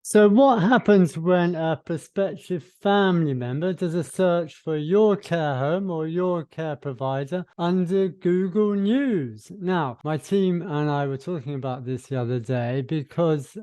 So what happens when a prospective family member does a search for your care home or your care provider under Google News? Now, my team and I were talking about this the other day because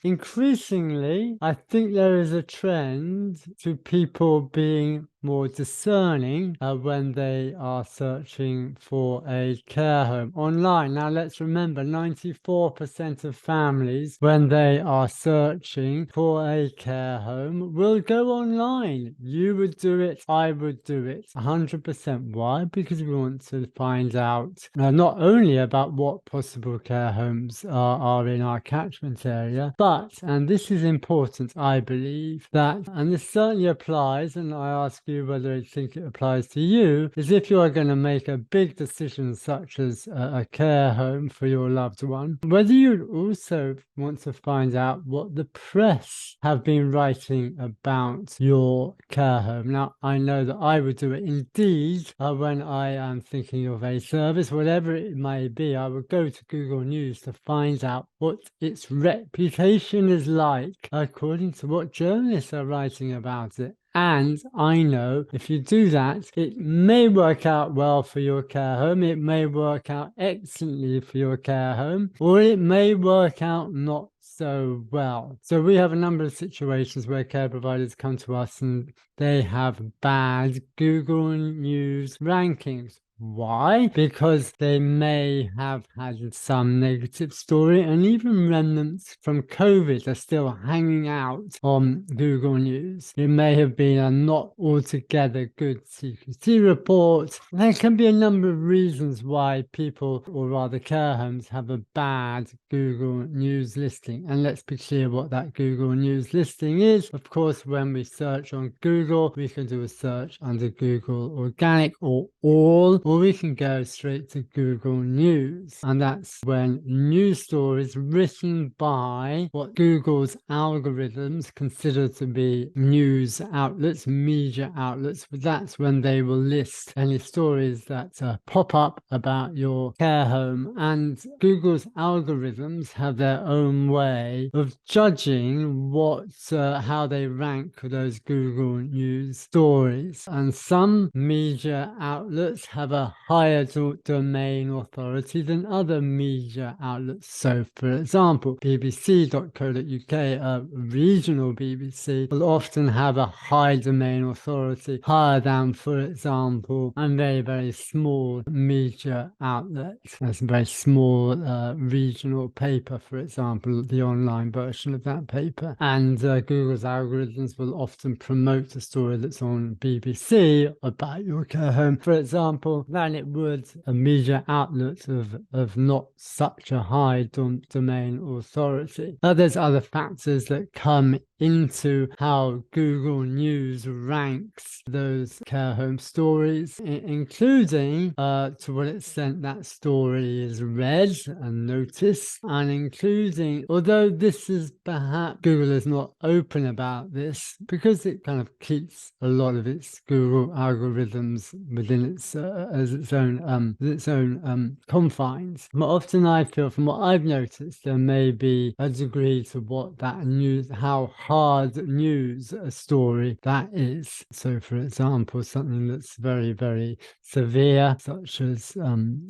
increasingly, I think there is a trend to people being more discerning when they are searching for a care home online. Now, let's remember 94% of families, when they are searching for a care home, will go online. You would do it, I would do it 100%. Why? Because we want to find out not only about what possible care homes are in our catchment area, but, and this is important, I believe, that, and this certainly applies, and I ask you whether you think it applies to you, is if you are going to make a big decision such as a care home for your loved one, whether you also want to find out what the press have been writing about your care home. Now, I know that I would do it indeed when I am thinking of a service, whatever it may be. I would go to Google News to find out what its reputation is like according to what journalists are writing about it. And I know if you do that, it may work out well for your care home, it may work out excellently for your care home, or it may work out not so well. So we have a number of situations where care providers come to us and they have bad Google News rankings. Why? Because they may have had some negative story, and even remnants from COVID are still hanging out on Google News. It may have been a not altogether good SxxT report. There can be a number of reasons why people, or rather care homes, have a bad Google News listing. And let's be clear what that Google News listing is. Of course, when we search on Google, we can do a search under Google Organic or all, or we can go straight to Google News. And that's when news stories written by what Google's algorithms consider to be news outlets, media outlets, but that's when they will list any stories that pop up about your care home. And Google's algorithms have their own way of judging what how they rank those Google News stories. And some media outlets have a higher domain authority than other media outlets. So, for example, bbc.co.uk, regional BBC, will often have a high domain authority, higher than, for example, a very, very small media outlet. That's a very small regional paper, for example, the online version of that paper. And Google's algorithms will often promote a story that's on BBC about your care home, for example, than it would a media outlet of not such a high domain authority. There's other factors that come into how Google News ranks those care home stories, including to what extent that story is read and noticed, and including, although this is perhaps Google is not open about this because it kind of keeps a lot of its Google algorithms within its as its own confines. But often I feel, from what I've noticed, there may be a degree to what that news, how hard news a story that is. So, for example, something that's very, very severe, such as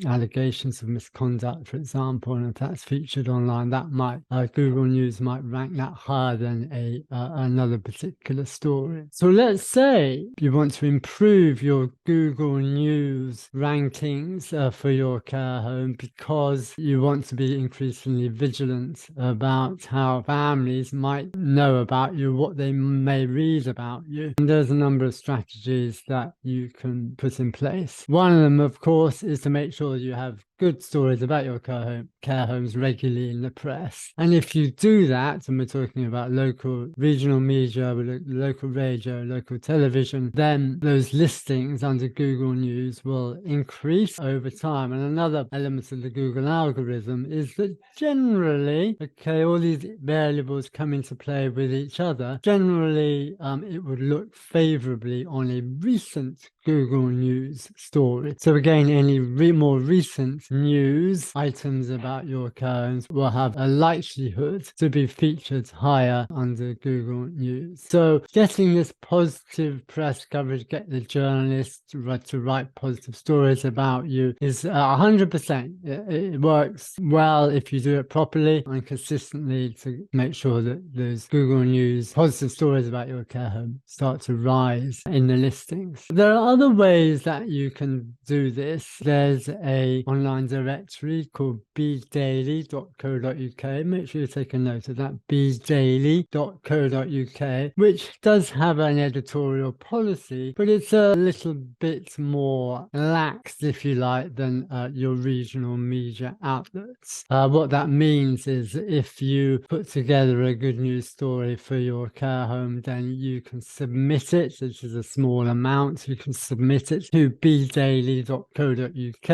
allegations of misconduct, for example, and if that's featured online, that might Google News might rank that higher than another particular story. So let's say you want to improve your Google News rankings for your care home because you want to be increasingly vigilant about how families might know about you, what they may read about you. And there's a number of strategies that you can put in place. One of them, of course, is to make sure you have good stories about your care homes regularly in the press. And if you do that, and we're talking about local, regional media, local radio, local television, then those listings under Google News will increase over time. And another element of the Google algorithm is that generally, okay, all these variables come into play with each other. Generally, it would look favorably on a recent Google News story. So again, any more recent news items about your care homes will have a likelihood to be featured higher under Google News. So getting this positive press coverage, get the journalists to write positive stories about you is 100%. It works well if you do it properly and consistently to make sure that those Google News positive stories about your care home start to rise in the listings. There are other ways that you can do this. There's a online directory called bdaily.co.uk. Make sure you take a note of that, bdaily.co.uk, which does have an editorial policy, but it's a little bit more lax, if you like, than your regional media outlets. What that means is if you put together a good news story for your care home, then you can submit it, which is a small amount. You can submit it to bdaily.co.uk,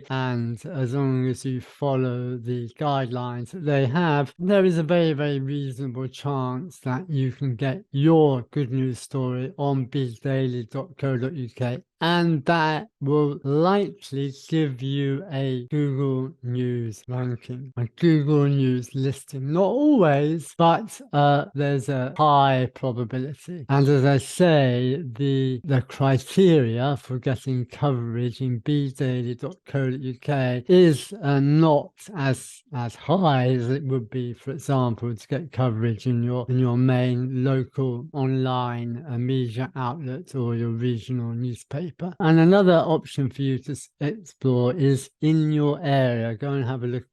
and as long as you follow the guidelines that they have, there is a very, very reasonable chance that you can get your good news story on bdaily.co.uk, and that will likely give you a Google News ranking, a Google News listing. Not always, but there's a high probability. And as I say, the criteria for getting coverage in bdaily.co.uk is not as high as it would be, for example, to get coverage in your main local online media outlet or your regional newspaper. And another option for you to explore is in your area. Go and have a look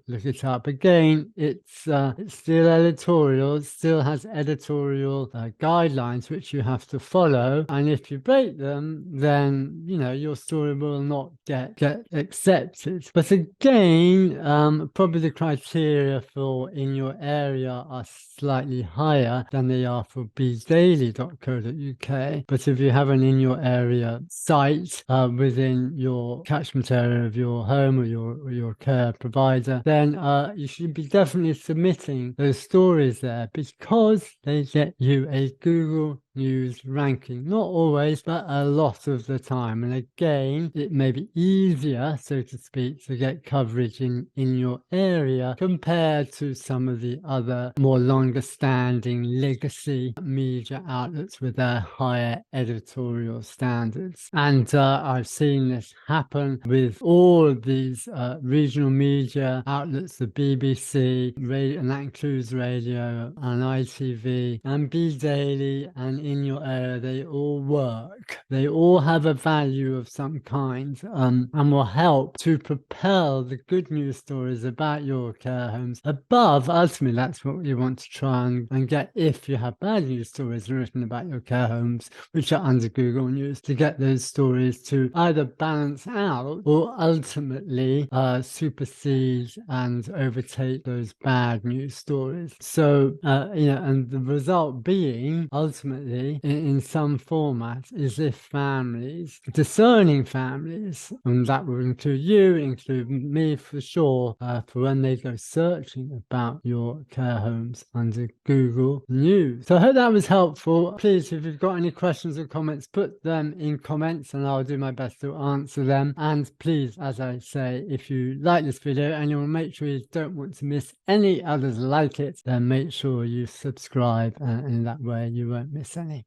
it up. Again, it's still editorial. It still has editorial guidelines which you have to follow. And if you break them, then your story will not get accepted. But again, probably the criteria for in your area are slightly higher than they are for bdaily.co.uk. But if you have an in your area site within your catchment area of your home or your care provider, then you should be definitely submitting those stories there, because they get you a Google News ranking. Not always, but a lot of the time. And again, it may be easier, so to speak, to get coverage in your area compared to some of the other more longer standing legacy media outlets with their higher editorial standards. And I've seen this happen with all of these regional media outlets, the BBC, radio, and that includes radio and ITV and bDaily and in your area. They all work. They all have a value of some kind and will help to propel the good news stories about your care homes above. Ultimately, that's what you want to try and get if you have bad news stories written about your care homes, which are under Google News, to get those stories to either balance out or ultimately supersede and overtake those bad news stories. So, and the result being ultimately in some format is if families, discerning families, and that will include you, include me for sure, for when they go searching about your care homes under Google News. So I hope that was helpful. Please, if you've got any questions or comments, put them in comments and I'll do my best to answer them. And please, as I say, if you like this video and you want to make sure you don't want to miss any others like it, then make sure you subscribe, and in that way you won't miss any.